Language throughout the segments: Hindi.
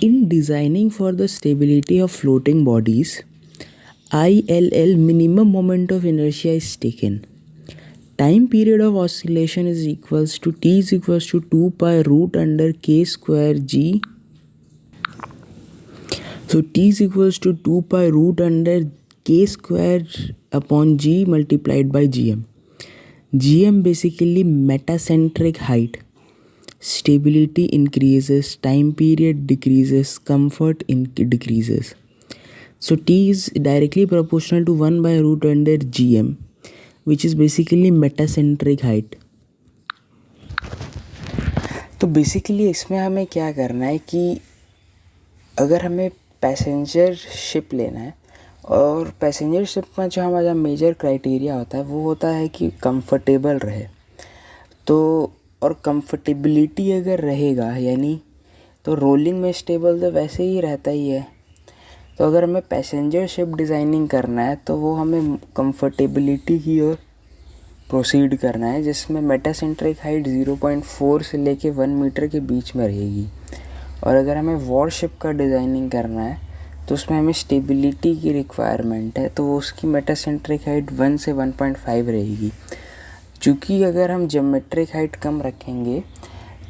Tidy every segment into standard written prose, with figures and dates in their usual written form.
In designing for the stability of floating bodies, ILL minimum moment of inertia is taken. Time period of oscillation is equals to T is equals to 2 pi root under K square G. So T is equals to 2 pi root under K square upon G multiplied by GM. GM basically metacentric height. Stability increases, time period decreases, comfort decreases. So T is directly proportional to 1 by root under GM, which is basically metacentric height. तो बेसिकली इसमें हमें क्या करना है कि अगर हमें पैसेंजर शिप लेना है और पैसेंजर शिप में जो हमारा मेजर क्राइटेरिया होता है वो होता है कि कंफर्टेबल रहे। तो और कंफर्टेबिलिटी अगर रहेगा यानी तो रोलिंग में स्टेबल तो वैसे ही रहता ही है। तो अगर हमें पैसेंजर शिप डिज़ाइनिंग करना है तो वो हमें कंफर्टेबिलिटी की ओर प्रोसीड करना है, जिसमें मेटासेंट्रिक हाइट 0.4 से लेके 1 मीटर के बीच में रहेगी। और अगर हमें वॉरशिप का डिज़ाइनिंग करना है तो उसमें हमें स्टेबिलिटी की रिक्वायरमेंट है, तो वो उसकी मेटासेंट्रिक हाइट 1 से 1.5 रहेगी। चूँकि अगर हम ज्योमेट्रिक हाइट कम रखेंगे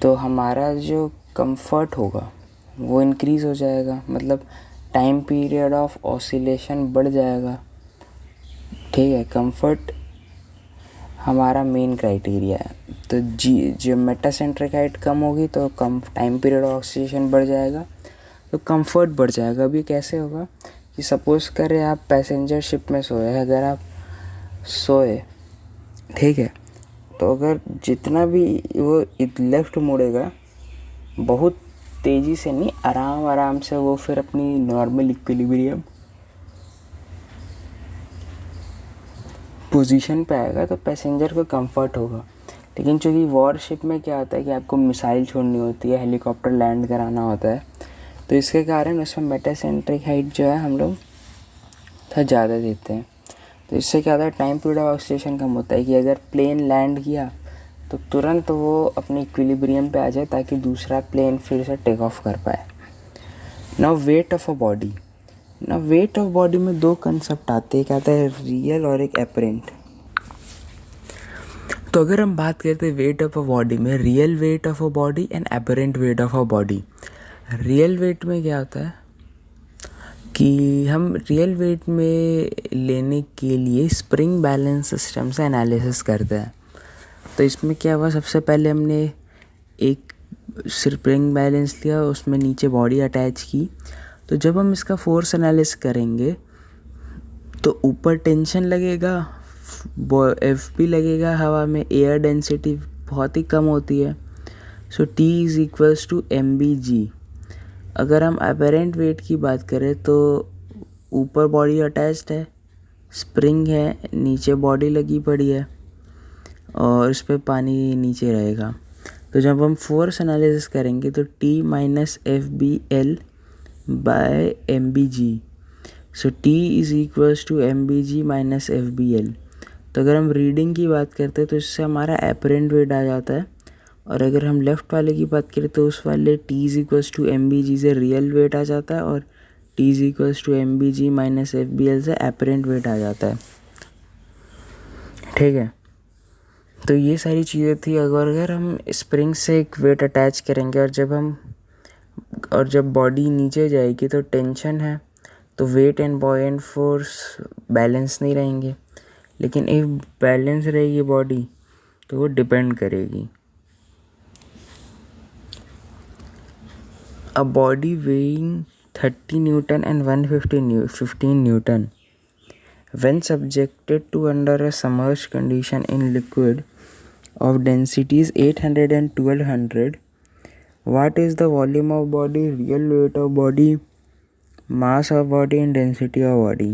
तो हमारा जो कंफर्ट होगा वो इंक्रीज़ हो जाएगा, मतलब टाइम पीरियड ऑफ ऑसिलेशन बढ़ जाएगा। ठीक है, कंफर्ट हमारा मेन क्राइटेरिया है। तो जो मेटासेंट्रिक हाइट कम होगी तो कम टाइम पीरियड ऑफ ऑसिलेशन बढ़ जाएगा, तो कंफर्ट बढ़ जाएगा। अभी कैसे होगा कि सपोज़ करें आप पैसेंजर शिप में सोए, अगर आप सोए, ठीक है, तो अगर जितना भी वो लेफ़्ट मुड़ेगा बहुत तेज़ी से नहीं, आराम से वो फिर अपनी नॉर्मल इक्विलिब्रियम पोजीशन पे आएगा, तो पैसेंजर को कंफर्ट होगा। लेकिन चूँकि वॉरशिप में क्या होता है कि आपको मिसाइल छोड़नी होती है, हेलीकॉप्टर लैंड कराना होता है, तो इसके कारण उसमें मेटासेंट्रिक हाइट जो है हम लोग थोड़ा ज़्यादा देते हैं। तो इससे क्या होता है, टाइम पीरियड ऑफ ऑसिलेशन कम होता है कि अगर प्लेन लैंड किया तो तुरंत वो अपने इक्विलिब्रियम पे आ जाए ताकि दूसरा प्लेन फिर से टेक ऑफ कर पाए। Now wait of a body. ना वेट ऑफ बॉडी में दो कंसेप्ट आते हैं, एक आता है रियल और एक एपरेंट। तो अगर हम बात करते हैं वेट ऑफ अ बॉडी में, real weight of a body and apparent weight of a body. Real weight में क्या होता है कि हम रियल वेट में लेने के लिए स्प्रिंग बैलेंस सिस्टम से एनालिसिस करते हैं। तो इसमें क्या हुआ, सबसे पहले हमने एक स्प्रिंग बैलेंस लिया, उसमें नीचे बॉडी अटैच की। तो जब हम इसका फोर्स एनालिसिस करेंगे तो ऊपर टेंशन लगेगा, एफ भी लगेगा हवा में, एयर डेंसिटी बहुत ही कम होती है। So T is equals to mg। अगर हम अपेरेंट वेट की बात करें तो ऊपर बॉडी अटैच्ड है, स्प्रिंग है, नीचे बॉडी लगी पड़ी है और इस पर पानी नीचे रहेगा। तो जब हम फोर्स एनालिसिस करेंगे तो T minus FBL by MBG। So T is equals to MBG minus FBL। तो अगर हम रीडिंग की बात करते हैं तो इससे हमारा एपरेंट वेट आ जाता है, और अगर हम लेफ़्ट वाले की बात करें तो उस वाले T is equals to MBG से रियल वेट आ जाता है, और T is equals to MBG minus FBL से एपरेंट वेट आ जाता है। ठीक है, तो ये सारी चीज़ें थी। अगर हम स्प्रिंग से एक वेट अटैच करेंगे और जब बॉडी नीचे जाएगी तो टेंशन है, तो वेट एंड बॉयेंट फोर्स बैलेंस नहीं रहेंगे। लेकिन एक बैलेंस रहेगी बॉडी तो वो डिपेंड करेगी। A body weighing 30 Newton and 115 Newton when subjected to under a submerged condition in liquid of densities 800 and 1200, what is the volume of body, real weight of body, mass of body and density of body।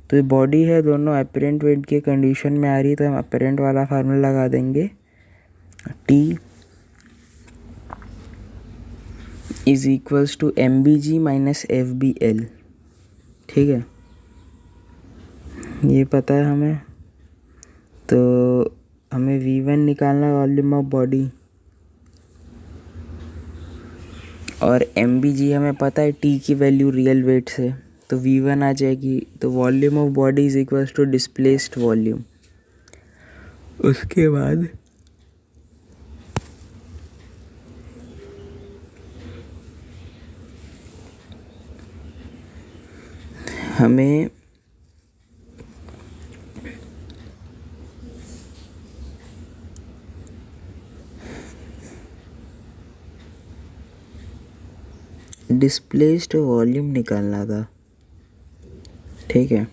तो बॉडी है, दोनों अपेरेंट वेट के कंडीशन में आ रही, तो हम अपेरेंट वाला फार्मूला लगा देंगे, T is equals to MBG minus FBL। ठीक है, ये पता है हमें। तो हमें V1 निकालना, वॉल्यूम ऑफ बॉडी, और एम बी जी हमें पता है टी की वैल्यू रियल वेट से, तो V1 आ जाएगी। तो volume of body is equal to displaced volume. उसके बाद हमें डिस्प्लेस्ड वॉल्यूम निकालना था, ठीक है।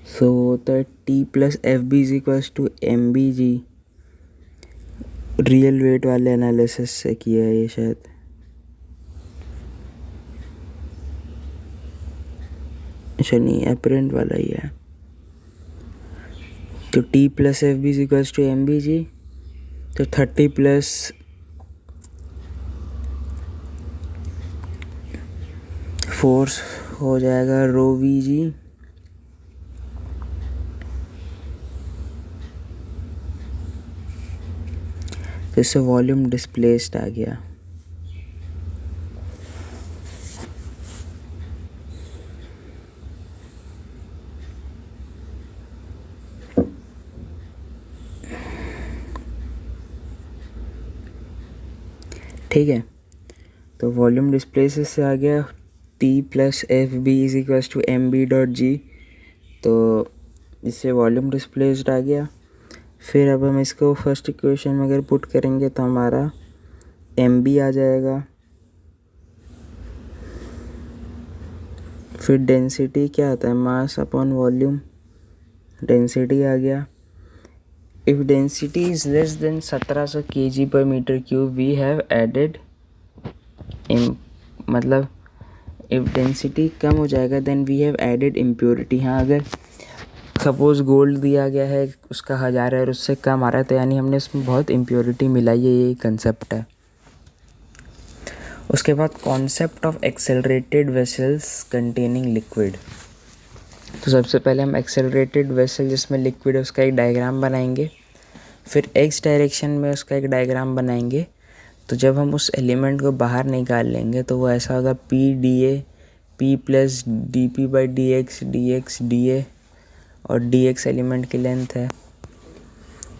सो होता है T plus F B is equals to M B G. Real weight वाले एनालिसिस से किया है ये शायद, अच्छा नहीं अपरेंट वाला ही है। तो T plus F B is equals to M B G, तो 30 प्लस फोर्स हो जाएगा रो वी जी, तो इससे वॉल्यूम डिस्प्लेस्ड आ गया। ठीक है, तो वॉल्यूम डिस्प्लेस से आ गया T plus F B is equals to M B dot G, तो इससे वॉल्यूम डिस्प्लेस्ड आ गया। फिर अब हम इसको फर्स्ट इक्वेशन में अगर पुट करेंगे तो हमारा एम बी आ जाएगा। फिर डेंसिटी क्या आता है, मास अपॉन वॉल्यूम, डेंसिटी आ गया। If density is less than 1700 kg per metre cube we have added, मतलब इफ़ डेंसिटी कम हो जाएगा then we have added impurity. हाँ, अगर सपोज गोल्ड दिया गया है उसका 1000 है और उससे कम आ रहा है तो यानी हमने उसमें बहुत इम्प्योरिटी मिलाई है, ये कंसेप्ट है। उसके बाद concept of accelerated vessels containing liquid. तो सबसे पहले हम एक्सेलरेटेड वेसल जिसमें लिक्विड है उसका एक डायग्राम बनाएंगे, फिर एक्स डायरेक्शन में उसका एक डायग्राम बनाएंगे। तो जब हम उस एलिमेंट को बाहर निकाल लेंगे तो वो ऐसा होगा P D A, P plus D P by D X D ए, और डी एक्स एलिमेंट की लेंथ है।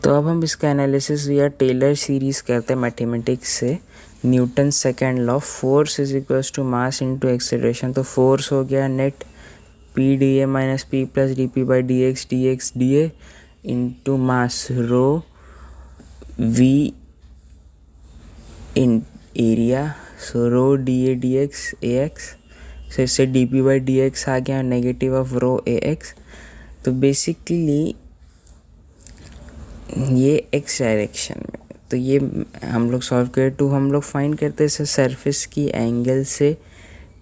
तो अब हम इसका एनालिसिस या टेलर सीरीज़ करते हैं मैथमेटिक्स से। Newton second law, force is equals to mass into acceleration. तो फोर्स हो गया net P D A minus P plus D P by D X D A into mass rho V in area, so rho D X A X. So इससे D P by D X आ गया negative of rho A X. तो बेसिकली ये एक्स डायरेक्शन में, तो ये हम लोग सॉल्व करे टू हम लोग फाइंड करते हैं सरफेस की एंगल से,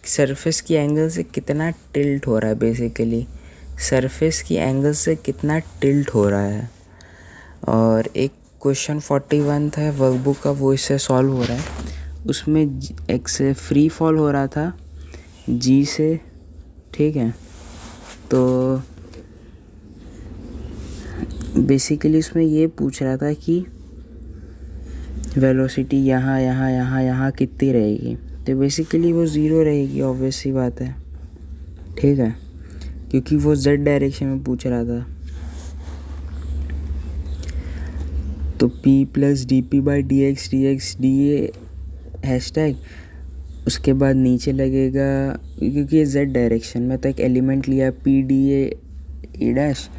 सरफेस की एंगल से कितना टिल्ट हो रहा है, बेसिकली सरफेस की एंगल से कितना टिल्ट हो रहा है। और एक क्वेश्चन 41 था वर्कबुक का, वो इससे सॉल्व हो रहा है। उसमें एक्स से फ्री फॉल हो रहा था जी से, ठीक है। तो बेसिकली उसमें ये पूछ रहा था कि वेलोसिटी यहाँ यहाँ यहाँ यहाँ कितनी रहेगी, तो बेसिकली वो ज़ीरो रहेगी, ऑब्वियस सी बात है, ठीक है, क्योंकि वो जेड डायरेक्शन में पूछ रहा था। तो p plus D P by D X D A hashtag, उसके बाद नीचे लगेगा क्योंकि ये जेड डायरेक्शन में, तो एक एलिमेंट लिया P D A dash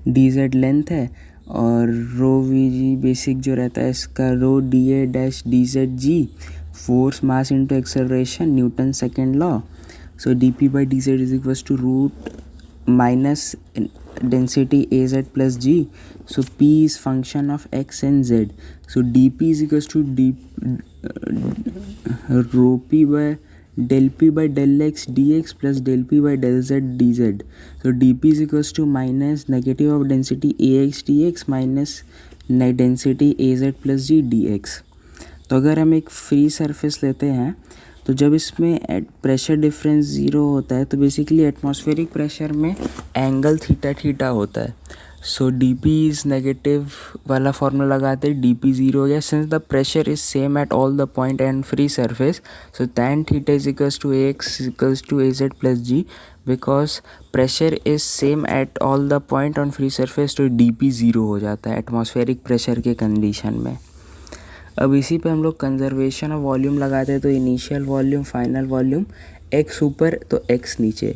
D Z length है, और रो वी जी बेसिक जो रहता है इसका rho D A dash D Z G, force mass into acceleration Newton second law. So D P by D Z is equals to root minus density A Z plus G. So p is function of x and z. So dp is equals to rho p by del x dx plus del p by del z dz. So dp is equals to minus negative of density ax dx minus density az plus g dx. तो अगर हम एक फ्री सरफेस लेते हैं तो जब इसमें प्रेशर डिफरेंस ज़ीरो होता है तो बेसिकली एटमॉस्फेरिक प्रेशर में एंगल थीटा थीटा होता है। So D P is negative वाला फॉर्मूला लगाते हैं, डी पी ज़ीरो हो गया। Since the pressure is same at all the point and free surface, so tan theta is equals to A x equals to a Z plus g, because pressure is same at all the point on free surface, तो डी पी ज़ीरो हो जाता है एटमॉस्फेरिक प्रेशर के कंडीशन में। अब इसी पे हम लोग कंजर्वेशन ऑफ वॉल्यूम लगाते हैं, तो initial volume, final volume, x ऊपर तो एक्स नीचे।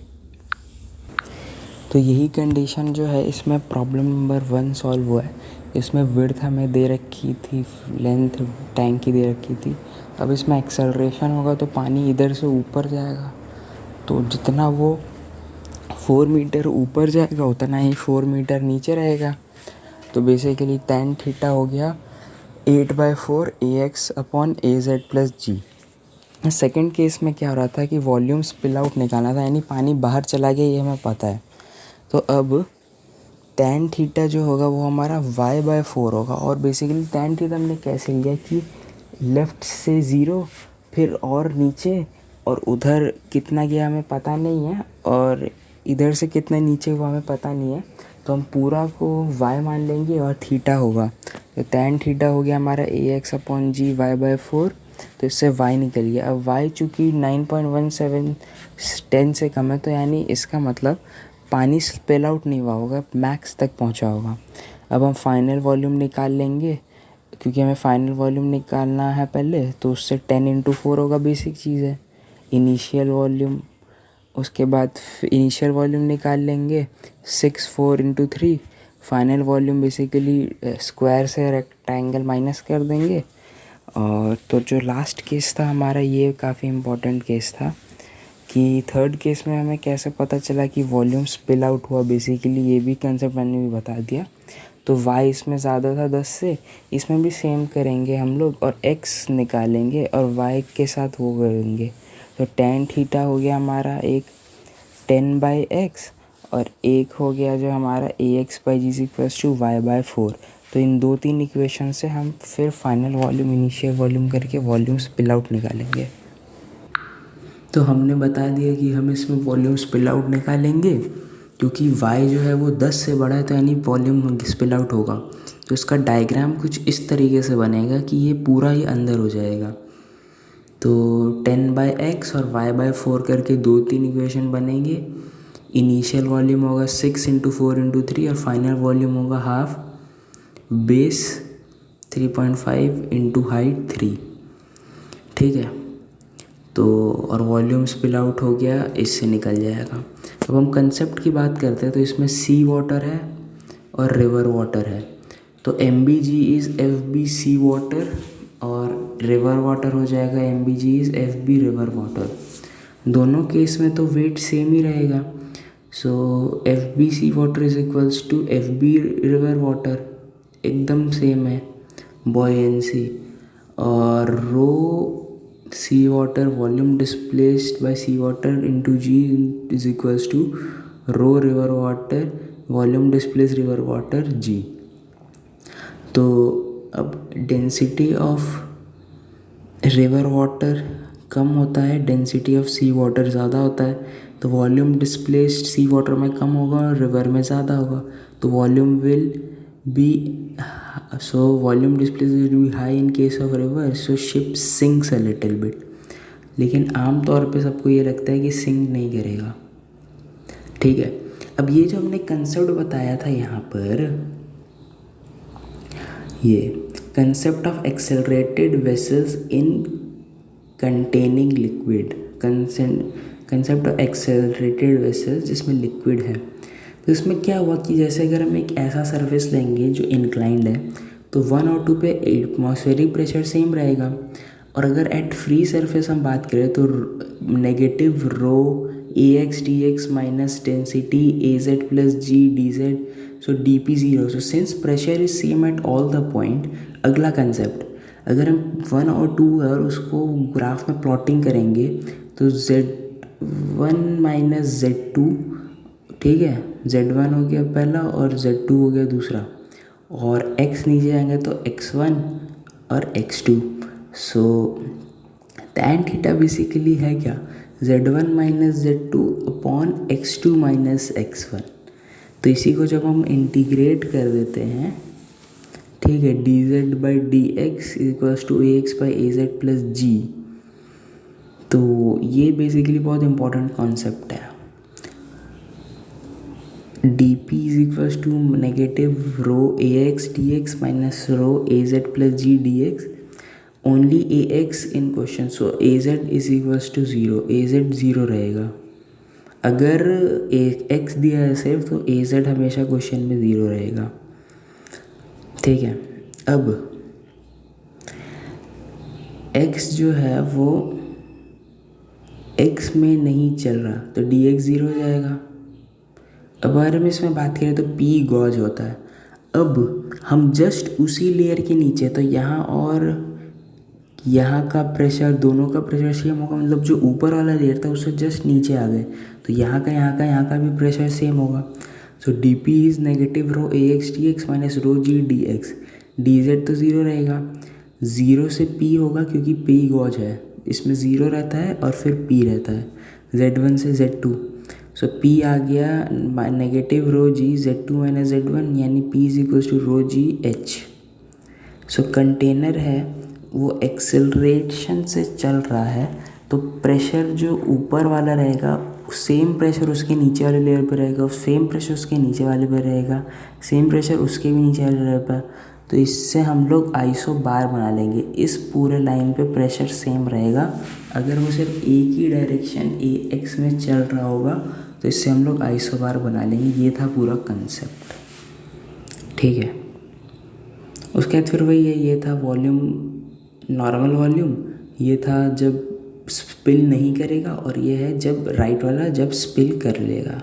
तो यही कंडीशन जो है इसमें प्रॉब्लम नंबर 1 सॉल्व हुआ है। इसमें विड्थ हमें दे रखी थी, लेंथ टैंक की दे रखी थी। अब इसमें एक्सेलरेशन होगा तो पानी इधर से ऊपर जाएगा, तो जितना वो 4 मीटर ऊपर जाएगा उतना ही 4 मीटर नीचे रहेगा। तो बेसिकली टैन थीटा हो गया 8/4 AX अपॉन AZ प्लस जी। सेकेंड केस में क्या हो रहा था कि वॉल्यूम स्पिल आउट निकालना था, यानी पानी बाहर चला गया, ये हमें पता है। तो अब टैन थीटा जो होगा वो हमारा y/4 होगा। और बेसिकली टैन थीटा हमने कैसे लिया कि लेफ़्ट से 0, फिर और नीचे, और उधर कितना गया हमें पता नहीं है, और इधर से कितना नीचे हुआ हमें पता नहीं है, तो हम पूरा को y मान लेंगे और थीटा होगा। तो टैन थीटा हो गया हमारा AX अपॉन जी y/4, तो इससे y निकल गया। अब y चूँकि 9.17 10 से कम है, तो यानी इसका मतलब पानी स्पिल आउट नहीं हुआ होगा, मैक्स तक पहुंचा होगा। अब हम फाइनल वॉल्यूम निकाल लेंगे, क्योंकि हमें फाइनल वॉल्यूम निकालना है पहले, तो उससे 10×4 होगा, बेसिक चीज़ है। इनिशियल वॉल्यूम, उसके बाद इनिशियल वॉल्यूम निकाल लेंगे 6 4×3। फाइनल वॉल्यूम बेसिकली स्क्वायर से रेक्टेंगल माइनस कर देंगे। और तो जो लास्ट केस था हमारा, ये काफ़ी इम्पोर्टेंट केस था कि थर्ड केस में हमें कैसे पता चला कि वॉल्यूम स्पिल आउट हुआ। बेसिकली ये भी कंसेप्ट मैंने भी बता दिया। तो y इसमें ज़्यादा था 10 से, इसमें भी सेम करेंगे हम लोग, और x निकालेंगे और y के साथ वो करेंगे। तो टैन थीटा हो गया हमारा एक 10/x, और एक हो गया जो हमारा AX/g इक्वल्स टू y/4। तो इन 2-3 इक्वेशन से हम फिर फाइनल वॉल्यूम, इनिशियल वॉल्यूम करके वॉल्यूम स्पिल आउट निकालेंगे। तो हमने बता दिया कि हम इसमें वॉल्यूम स्पिल आउट निकालेंगे, क्योंकि y जो है वो 10 से बड़ा है, तो यानी वॉल्यूम स्पिल आउट होगा। तो इसका डायग्राम कुछ इस तरीके से बनेगा कि ये पूरा ही अंदर हो जाएगा। तो 10/x और y/4 करके 2-3 इक्वेशन बनेंगे। इनिशियल वॉल्यूम होगा 6×4×3, और फाइनल वॉल्यूम होगा हाफ बेस 3.5 इंटू हाइट 3। ठीक है, तो और वॉल्यूम स्पिल आउट हो गया, इससे निकल जाएगा। अब हम कंसेप्ट की बात करते हैं, तो इसमें सी वाटर है और रिवर वाटर है। तो MBG is FB sea water, और रिवर वाटर हो जाएगा MBG is FB river water. दोनों केस में तो वेट सेम ही रहेगा। So FB sea water is equals to FB river water, एकदम सेम है बॉयंसी। और rho sea water volume displaced by sea water into G is equals to rho river water volume displace river water G. तो अब डेंसिटी ऑफ रिवर वाटर कम होता है, डेंसिटी ऑफ सी वाटर ज़्यादा होता है, तो वॉल्यूम डिस्प्लेस्ड सी वाटर में कम होगा और रिवर में ज़्यादा होगा। तो volume will be volume displaced will be high in case of river, so ship sinks a little bit. लेकिन आम तौर पे सबको ये लगता है कि सिंक नहीं करेगा। ठीक है, अब ये जो हमने कंसेप्ट बताया था यहाँ पर, ये concept of accelerated vessels in containing liquid, concept of accelerated vessels जिसमें लिक्विड है। तो इसमें क्या हुआ कि जैसे अगर हम एक ऐसा सरफेस लेंगे जो इंक्लाइंड है, तो 1 और 2 पे एटमॉस्फेरिक प्रेशर सेम रहेगा, और अगर एट फ्री सरफेस हम बात करें तो negative rho AX dx minus density AZ plus G dz, so dp zero. So since pressure is same at all the point, अगला कंसेप्ट, अगर हम 1 और 2 है और उसको ग्राफ में प्लॉटिंग करेंगे, तो Z1 माइनस Z2, ठीक है, Z1 हो गया पहला और Z2 हो गया दूसरा, और x नीचे आएंगे तो x1 और x2। सो टैन थीटा बेसिकली है क्या, Z1 minus Z2 upon x2 minus x1। तो इसी को जब हम इंटीग्रेट कर देते हैं, ठीक है, D Z by D X equals to A X by A Z plus G. तो ये बेसिकली बहुत इंपॉर्टेंट कॉन्सेप्ट है। D P is equals to negative rho A X D X minus rho A Z plus G D X, only A X in question, so A Z is equals to zero, A Z zero रहेगा। अगर ए एक्स दिया है सिर्फ, तो ए जेड हमेशा क्वेश्चन में ज़ीरो रहेगा, ठीक है। अब x जो है वो x में नहीं चल रहा, तो डी एक्स ज़ीरो हो जाएगा। अब अगर हम इसमें बात करें तो p गॉज होता है। अब हम जस्ट उसी लेयर के नीचे, तो यहाँ और यहाँ का प्रेशर, दोनों का प्रेशर सेम होगा, मतलब जो ऊपर वाला लेयर था उससे जस्ट नीचे आ गए, तो यहाँ का भी प्रेशर सेम होगा। So D P is negative rho A X D X minus rho G D X, D Z तो ज़ीरो रहेगा, ज़ीरो से पी होगा क्योंकि पी गॉज है, इसमें ज़ीरो रहता है और फिर पी रहता है, z1 से z2। सो पी आ गया नेगेटिव रो जी z2 माइनस z1, यानी p is equals to rho G H. So container है वो एक्सेलरेशन से चल रहा है, तो प्रेशर जो ऊपर वाला रहेगा सेम प्रेशर उसके नीचे वाले लेयर पर रहेगा, सेम प्रेशर उसके नीचे वाले पर रहेगा, सेम प्रेशर उसके भी नीचे वाले लेयर पर। तो इससे हम लोग आइसो बार बना लेंगे। इस पूरे लाइन पे प्रेशर सेम रहेगा, अगर वो सिर्फ एक ही डायरेक्शन ए एक्स में चल रहा होगा तो इससे हम लोग आइसो बार बना लेंगे। ये था पूरा कंसेप्ट, ठीक है। उसके बाद फिर वही है, ये था वॉल्यूम, नॉर्मल वॉल्यूम, ये था जब स्पिल नहीं करेगा, और ये है जब राइट वाला जब स्पिल कर लेगा।